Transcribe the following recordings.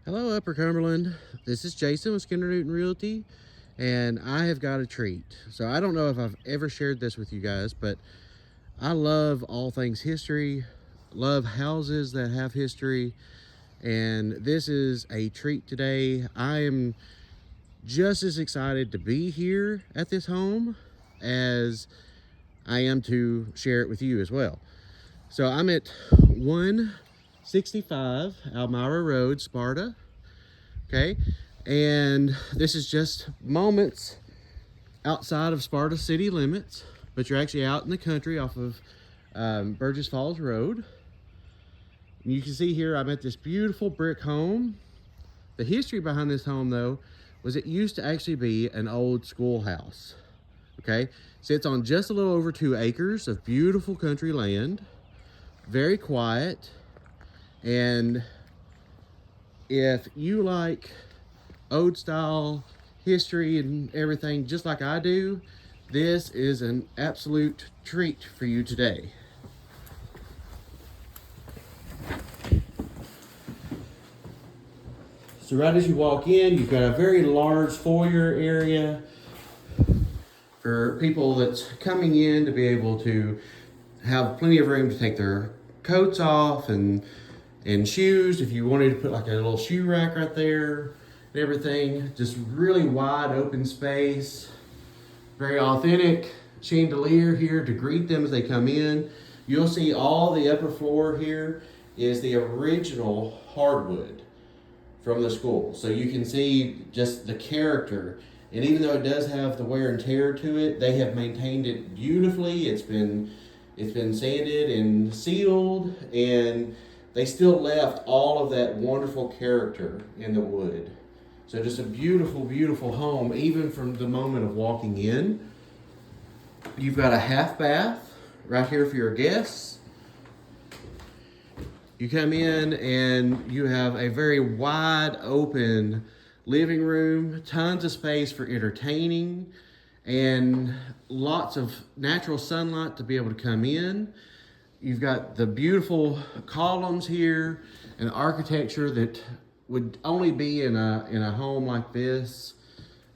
Hello, Upper Cumberland. This is Jason with Skender Realty, and I have got a treat. So I don't know if I've ever shared this with you guys, but I love all things history, love houses that have history, and this is a treat today. I am just as excited to be here at this home as I am to share it with you as well. So I'm at 165 Almyra Road, Sparta. Okay, and this is just moments outside of Sparta city limits, but you're actually out in the country off of Burgess Falls Road. And you can see here I'm at this beautiful brick home. The history behind this home, though, was it used to actually be an old schoolhouse. Okay, sits on just a little over 2 acres of beautiful country land, very quiet. And if you like old style history and everything just like I do, this is an absolute treat for you today. So right as you walk in, you've got a very large foyer area for people that's coming in to be able to have plenty of room to take their coats off and shoes. If you wanted to put like a little shoe rack right there and everything, just really wide open space, very authentic chandelier here to greet them as they come in. You'll see all the upper floor here is the original hardwood from the school. So you can see just the character. And even though it does have the wear and tear to it, they have maintained it beautifully. It's been sanded and sealed, and they still left all of that wonderful character in the wood. So just a beautiful, beautiful home, even from the moment of walking in. You've got a half bath right here for your guests. You come in and you have a very wide open living room, tons of space for entertaining, and lots of natural sunlight to be able to come in. You've got the beautiful columns here and architecture that would only be in a home like this,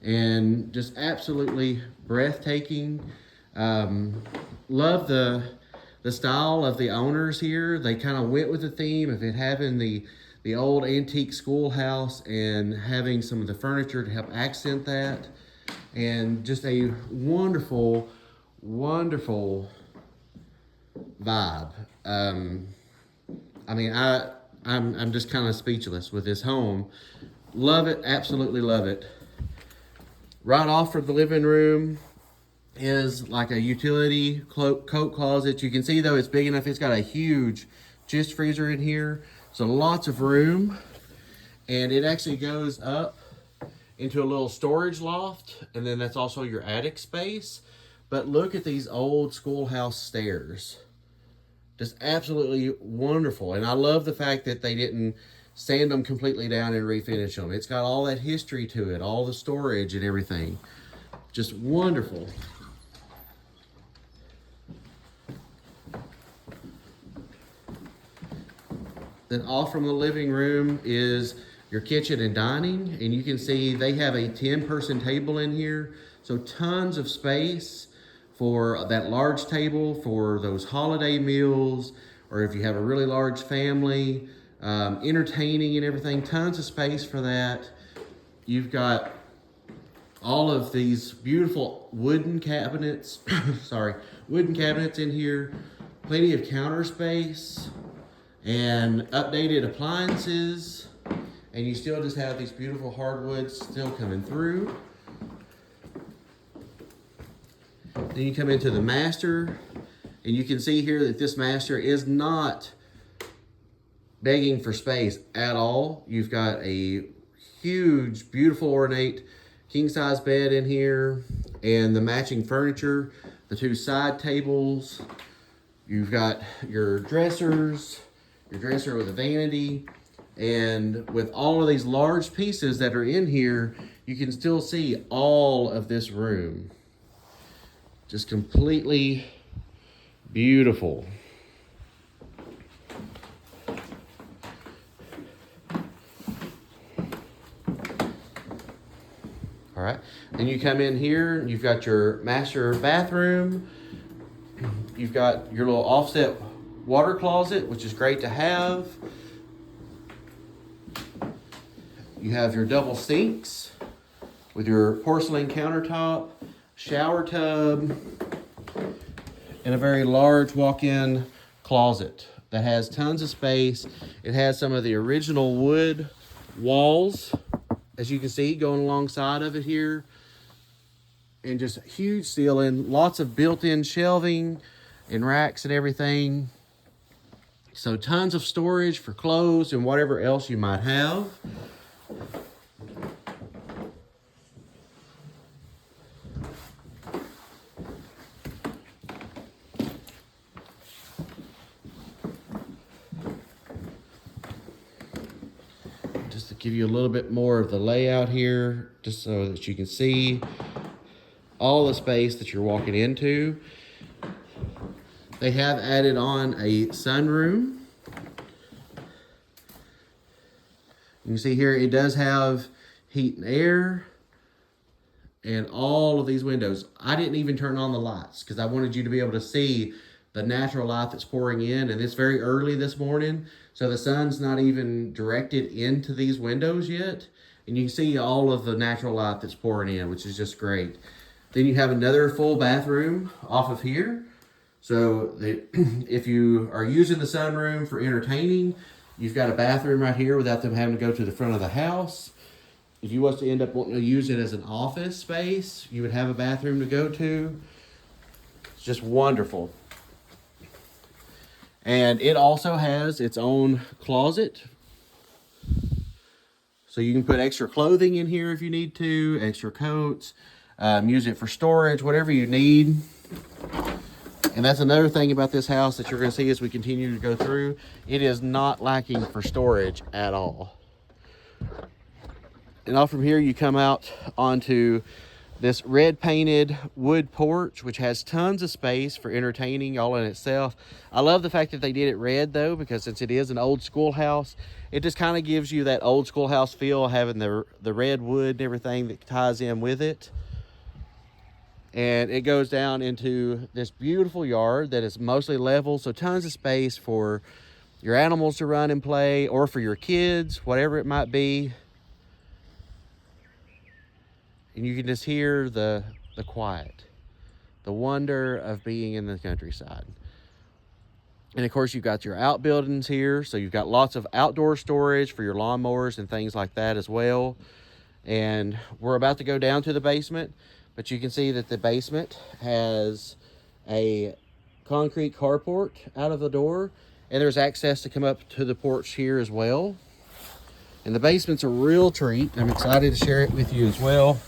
and just absolutely breathtaking. Love the style of the owners here. They kind of went with the theme of it having the old antique schoolhouse and having some of the furniture to help accent that, and just a wonderful, wonderful vibe. I'm just kind of speechless with this home. Love it, absolutely love it. Right off from the living room is like a utility coat closet. You can see though it's big enough. It's got a huge chest freezer in here, so lots of room, and it actually goes up into a little storage loft, and then that's also your attic space. But look at these old schoolhouse stairs. Just absolutely wonderful. And I love the fact that they didn't sand them completely down and refinish them. It's got all that history to it, all the storage and everything. Just wonderful. Then off from the living room is your kitchen and dining. And you can see they have a 10-person table in here. So tons of space for that large table for those holiday meals, or if you have a really large family, entertaining and everything, tons of space for that. You've got all of these beautiful wooden cabinets, wooden cabinets in here, plenty of counter space, and updated appliances, and you still just have these beautiful hardwoods still coming through. Then you come into the master, and you can see here that this master is not begging for space at all. You've got a huge, beautiful, ornate king-size bed in here, and the matching furniture, the 2 side tables. You've got your dressers, your dresser with a vanity, and with all of these large pieces that are in here, you can still see all of this room. Just completely beautiful. All right. Then you come in here, you've got your master bathroom. You've got your little offset water closet, which is great to have. You have your double sinks with your porcelain countertop, shower tub, and a very large walk-in closet that has tons of space. It has some of the original wood walls, as you can see, going alongside of it here. And just huge ceiling, lots of built-in shelving and racks and everything. So tons of storage for clothes and whatever else you might have. Just to give you a little bit more of the layout here, just so that you can see all the space that you're walking into. They have added on a sunroom. You can see here it does have heat and air and all of these windows. I didn't even turn on the lights because I wanted you to be able to see the natural light that's pouring in, and it's very early this morning, so the sun's not even directed into these windows yet, and you can see all of the natural light that's pouring in, which is just great. Then you have another full bathroom off of here. So if you are using the sunroom for entertaining, you've got a bathroom right here without them having to go to the front of the house. If you was to end up wanting to use it as an office space, you would have a bathroom to go to. It's just wonderful. And it also has its own closet. So you can put extra clothing in here if you need to, extra coats, use it for storage, whatever you need. And that's another thing about this house that you're going to see as we continue to go through. It is not lacking for storage at all. And off from here, you come out onto this red painted wood porch, which has tons of space for entertaining all in itself. I love the fact that they did it red though, because since it is an old schoolhouse, it just kind of gives you that old schoolhouse feel, having the red wood and everything that ties in with it. And it goes down into this beautiful yard that is mostly level, so tons of space for your animals to run and play, or for your kids, whatever it might be. And you can just hear the quiet, the wonder of being in the countryside. And of course, you've got your outbuildings here, so you've got lots of outdoor storage for your lawnmowers and things like that as well. And we're about to go down to the basement, but you can see that the basement has a concrete carport out of the door, and there's access to come up to the porch here as well. And the basement's a real treat. I'm excited to share it with you as well.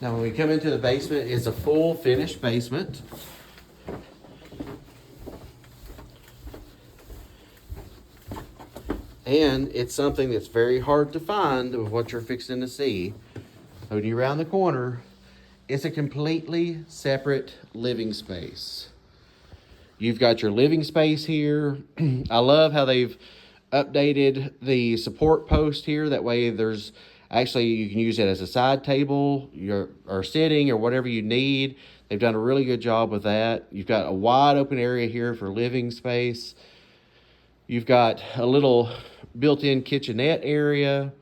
Now, when we come into the basement, it's a full finished basement. And it's something that's very hard to find of what you're fixing to see. When you round the corner, it's a completely separate living space. You've got your living space here. I love how they've updated the support post here. That way there's actually, you can use it as a side table or sitting or whatever you need. They've done a really good job with that. You've got a wide open area here for living space. You've got a little built-in kitchenette area,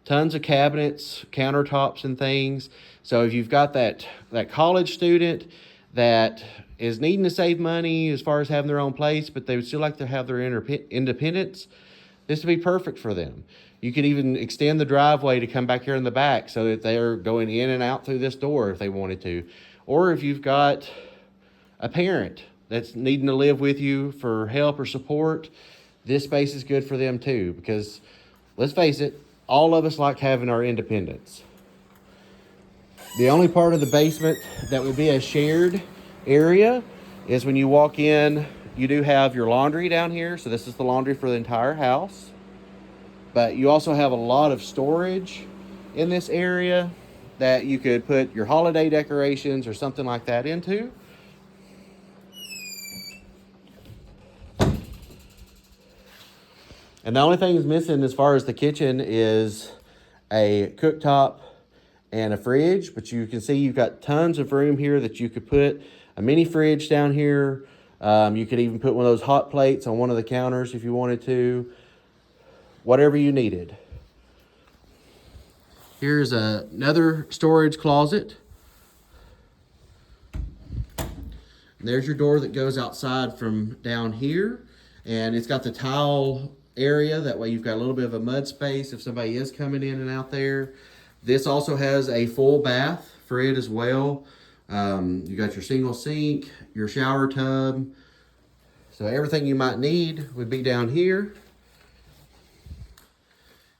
tons of cabinets, countertops and things. So if you've got that college student that is needing to save money as far as having their own place, but they would still like to have their independence, this would be perfect for them. You could even extend the driveway to come back here in the back so that they're going in and out through this door if they wanted to. Or if you've got a parent that's needing to live with you for help or support, this space is good for them too, because let's face it, all of us like having our independence. The only part of the basement that would be a shared area is when you walk in you do have your laundry down here. So this is the laundry for the entire house. But you also have a lot of storage in this area that you could put your holiday decorations or something like that into. And the only thing that's missing as far as the kitchen is a cooktop and a fridge. But you can see you've got tons of room here that you could put a mini fridge down here. You could even put one of those hot plates on one of the counters if you wanted to. Whatever you needed. Here's another storage closet. And there's your door that goes outside from down here. And it's got the tile area. That way you've got a little bit of a mud space if somebody is coming in and out there. This also has a full bath for it as well. You got your single sink, your shower tub. So everything you might need would be down here.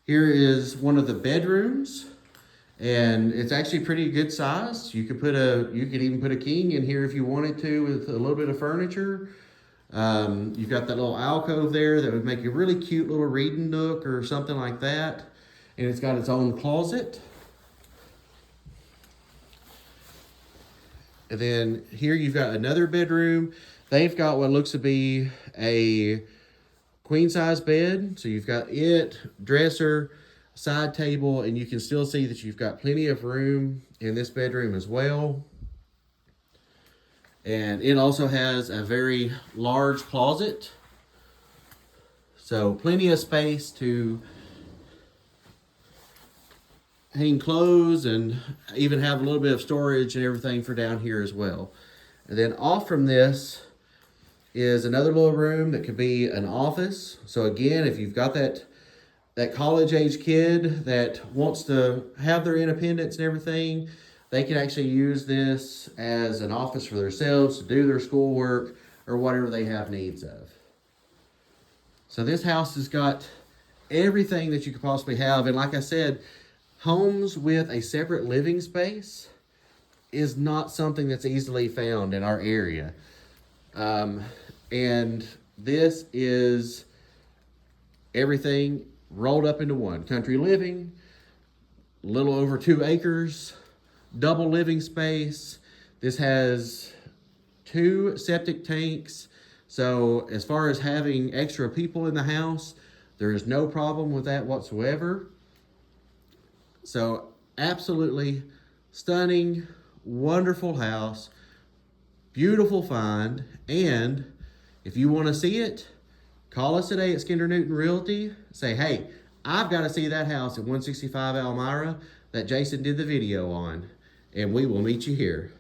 Here is one of the bedrooms, and it's actually pretty good size. You could even put a king in here if you wanted to with a little bit of furniture. You've got that little alcove there that would make a really cute little reading nook or something like that. And it's got its own closet. And then here you've got another bedroom. They've got what looks to be a queen size bed. So you've got it, dresser, side table, and you can still see that you've got plenty of room in this bedroom as well. And it also has a very large closet. So plenty of space to hang clothes and even have a little bit of storage and everything for down here as well. And then off from this is another little room that could be an office. So again, if you've got that college age kid that wants to have their independence and everything, they can actually use this as an office for themselves to do their schoolwork or whatever they have needs of. So this house has got everything that you could possibly have. And like I said, homes with a separate living space is not something that's easily found in our area. And this is everything rolled up into one. Country living, a little over 2 acres, double living space. This has 2 septic tanks. So as far as having extra people in the house, there is no problem with that whatsoever. So absolutely stunning, wonderful house, beautiful find. And if you want to see it, call us today at Skender Newton Realty. Say, hey, I've got to see that house at 165 Almyra that Jason did the video on, and we will meet you here.